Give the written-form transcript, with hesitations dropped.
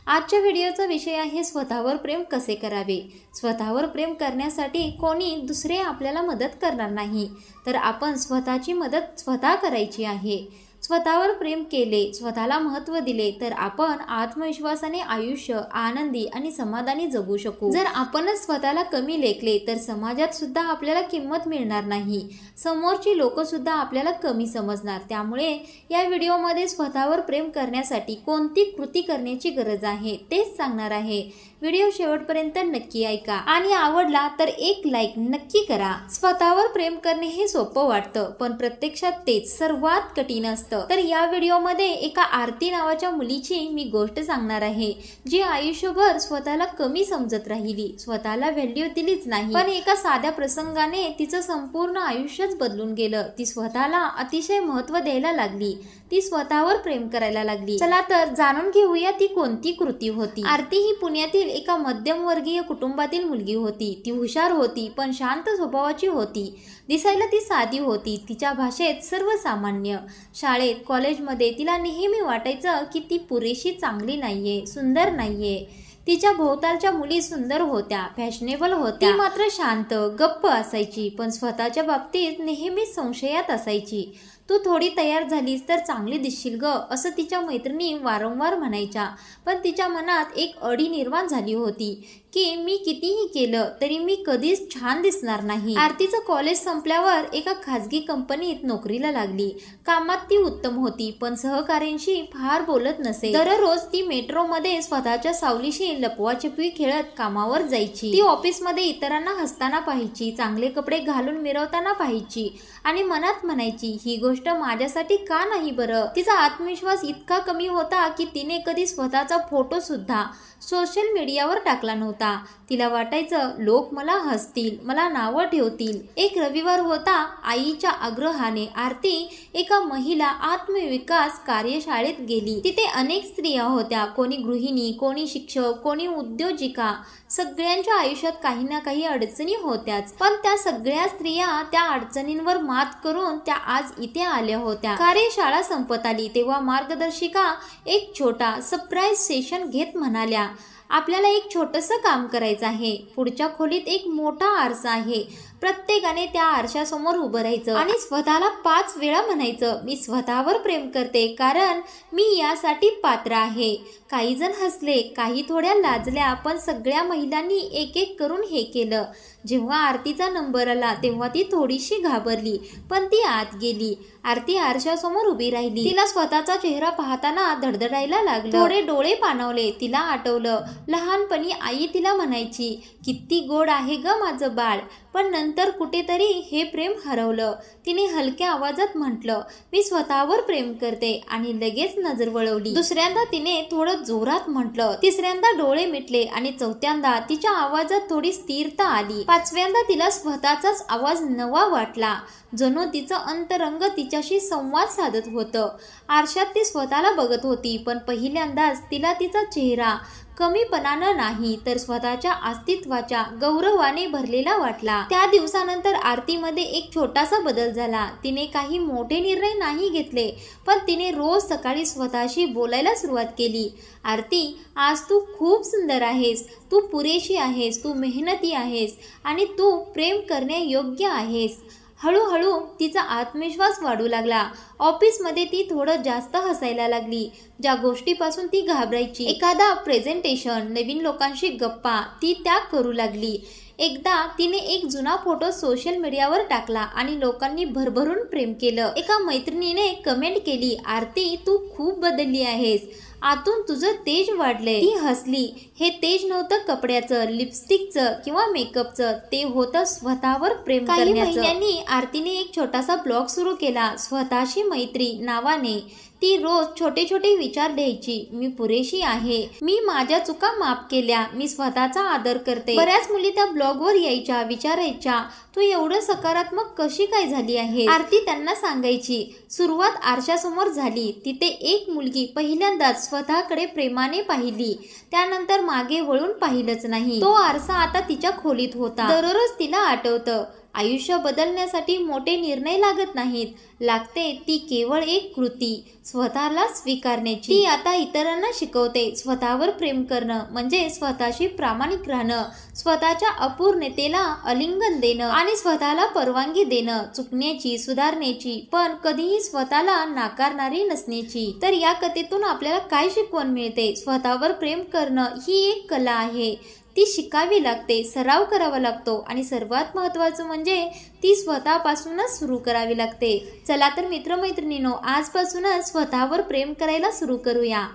आजच्या व्हिडिओचा विषय आहे स्वतःवर प्रेम कसे करावे। स्वतःवर प्रेम करण्यासाठी कोणी दुसरे आपल्याला मदत करणार नाही, तर आपण स्वतःची मदत स्वतः करायची आहे। स्वतःवर प्रेम केले, स्वतःला महत्त्व दिले तर आपण आत्मविश्वासाने आयुष्य आनंदी आणि समाधानी जगू शकू। जर आपणच स्वतःला कमी लेखले तर समाजात सुद्धा आपल्याला किंमत मिळणार नाही, समोरची लोक सुद्धा आपल्याला कमी समजणार। त्यामुळे या व्हिडिओमध्ये स्वतःवर प्रेम करण्यासाठी कोणती कृती करण्याची गरज आहे तेच सांगणार आहे। व्हिडिओ शेवटपर्यंत नक्की ऐका आणि आवडला तर एक लाईक नक्की करा। स्वतःवर प्रेम करणे हे सोपं वाटतं, पण प्रत्यक्षात तेच सर्वात कठीण असतं। तर या व्हिडिओमध्ये एका आरती नावाच्या मुलीची मी गोष्ट सांगणार आहे, जी आयुष्यभर स्वतःला कमी समजत राहिली, स्वतःला व्हॅल्यू दिलीच नाही। पण एका साध्या प्रसंगाने तिचं संपूर्ण आयुष्यच बदलून गेलं। ती स्वतःला अतिशय महत्त्व द्यायला लागली, ती स्वतःवर प्रेम करायला लागली। चला तर जाणून घेऊया ती कोणती कृती होती। आरती ही पुण्यातील एका मध्यमवर्गीय कुटुंबातील मुलगी होती। ती हुशार होती, पण शांत स्वभावाची होती। दिसायला ती साधी होती, तिच्या भाषेत सर्वसामान्य। शाळेत कॉलेजमध्ये तिला नेहमी वाटायचं की ती पुरेशी चांगली नाहीये, सुंदर नाहीये। तिच्या भोवतालच्या मुली सुंदर होत्या, फॅशनेबल होत्या, ती मात्र शांत गप्प असायची, पण स्वतःच्या बाबतीत नेहमी संशयात असायची। तू थोडी तयार झालीस तर चांगली दिसशील ग, असं तिच्या मैत्रिणी वारंवार म्हणायच्या। पण तिच्या मनात एक अडी निर्माण झाली होती की मी कितीही केलं तरी मी कधीच छान दिसणार नाही। आरतीचं कॉलेज संपल्यावर एका खाजगी कंपनीत नोकरीला लागली। कामात ती उत्तम होती, पण सहकाऱ्यांशी फार बोलत नसे। दररोज ती मेट्रोमध्ये स्वतःच्या सावलीशी लपवाछपवी खेळत कामावर जायची। ती ऑफिसमध्ये इतरांना हसताना पाहायची, चांगले कपडे घालून मिरवताना पाहायची आणि मनात म्हणायची, ही गोष्ट माझ्यासाठी का नाही बरं। तिचा आत्मविश्वास इतका कमी होता की तिने कधी स्वतःचा फोटो सुद्धा सोशल मीडियावर टाकला नव्हता। तिला वाटायचं लोक मला हसतील, मला नावं ठेवतील। एक रविवार होता, आईच्या आग्रहाने आरती एका महिला आत्मविकास कार्यशाळेत गेली। तिथे अनेक स्त्रिया होत्या, कोणी गृहिणी, कोणी शिक्षक, कोणी उद्योजिका। सगळ्यांच्या आयुष्यात काही ना काही अडचणी होत्याच, पण त्या सगळ्या स्त्रिया त्या अडचणींवर मात करून त्या आज इथे आल्या होत्या। कार्यशाळा संपत आली तेव्हा मार्गदर्शिका एक छोटा सरप्राईज सेशन घेत म्हणाल्या, आपल्याला एक छोटंसं काम करायचं आहे। पुढच्या खोलीत एक मोठा आरसा आहे, प्रत्येकाने त्या आरशासमोर उभं राहायचं आणि स्वतःला 5 वेळा म्हणायचं, मी स्वतःवर प्रेम करते कारण मी यासाठी पात्र आहे। काही जण हसले, काही थोड्या लाजल्या, पण सगळ्या महिलांनी एक एक करून हे केलं। जेव्हा आरतीचा नंबर आला तेव्हा ती थोडीशी घाबरली, पण ती आत गेली। आरती आरशासमोर उभी राहिली, तिला स्वतःचा चेहरा पाहताना धडधडायला लागलं, थोडे डोळे पाणावले। तिला आठवलं लहानपणी आई तिला म्हणायची, किती गोड आहे ग माझं बाळ। पण नंतर कुठेतरी हे प्रेम हरवलं। तिने हलक्या आवाजात म्हटलं, मी स्वतःवर प्रेम करते, आणि लगेच नजर वळवली। दुसऱ्यांदा तिने थोडं जोरात म्हटलं, तिसऱ्यांदा डोळे मिटले आणि चौथ्यांदा तिच्या आवाजात थोडी स्थिरता आली। 5व्यांदा तिला स्वतःचाच आवाज नवा वाटला, जणू तिचं अंतरंग तिच्याशी संवाद साधत होतं। आरशात ती स्वतःला बघत होती, पण पहिल्यांदाच तिला तिचा चेहरा कमीपणानं नाही तर स्वतःच्या अस्तित्वाच्या गौरवाने भरलेला वाटला। त्या दिवसानंतर आरतीमध्ये एक छोटासा बदल झाला। तिने काही मोठे निर्णय नाही घेतले, पण तिने रोज सकाळी स्वतःशी बोलायला सुरुवात केली, आरती आज तू खूप सुंदर आहेस, तू पुरेशी आहेस, तू मेहनती आहेस आणि तू प्रेम करण्यायोग्य आहेस। हळूहळू तिचा आत्मविश्वास वाढू लागला। ऑफिसमध्ये ती थोडं जास्त हसायला लागली, ज्या गोष्टीपासून ती घाबरायची, एखादा प्रेझेंटेशन, नवीन लोकांशी गप्पा, ती त्या करू लागली। एकदा तिने एक जुना फोटो सोशल मीडियावर टाकला आणि लोकांनी भरभरून प्रेम केलं। एका मैत्रिणीने कमेंट केली, आरती तू खूप बदलली आहेस, आतून तुझं तेज वाढलंय। ती हसली, हे तेज नव्हतं कपड्याचं, लिपस्टिकचं किंवा मेकअपचं, ते होतं स्वतःवर प्रेम करण्याचं। काही महिन्यांनी आरतीने एक छोटासा ब्लॉग सुरू केला, स्वतःशी मैत्री नावाने। ती रोज छोटे छोटे विचार लिहायची, मी पुरेशी आहे, मी माझ्या चुका माफ केल्या, मी स्वतःचा आदर करते। बऱ्याच मुली त्या ब्लॉगवर यायच्या, विचारायच्या, तू एवढं सकारात्मक कशी काय झाली आहे। आरती त्यांना सांगायची, सुरुवात आरशासमोर झाली। तिथे एक मुलगी पहिल्यांदाच स्वतःकडे प्रेमाने पाहिली, त्यानंतर मागे वळून पाहिलंच नाही। तो आरसा आता तिच्या खोलीत होता। दररोज तिला आठवतं, आयुष्य बदलण्यासाठी मोठे निर्णय लागत नाहीत, लागते ती केवळ एक कृती, स्वतःला स्वीकारण्याची. ती आता इतरांना शिकवते. स्वतःवर प्रेम करणं म्हणजे स्वतःशी प्रामाणिक राहणं, स्वतःच्या अपूर्णतेला आलिंगन देणं आणि स्वतःला परवानगी देणं, चुकण्याची, सुधारण्याची, पण कधीही स्वतःला नाकारणारी नसण्याची. तर या कथेतून आपल्याला काय शिकवण मिळते? स्वतःवर प्रेम करणं ही एक कला आहे. ती शिकावी लागते, सराव करावा लागतो आणि सर्वात महत्त्वाचं म्हणजे ती स्वतःपासूनच सुरू करावी लागते. चला तर मित्रमैत्रिणींनो, आजपासूनच स्वतःवर प्रेम करायला सुरू करूया.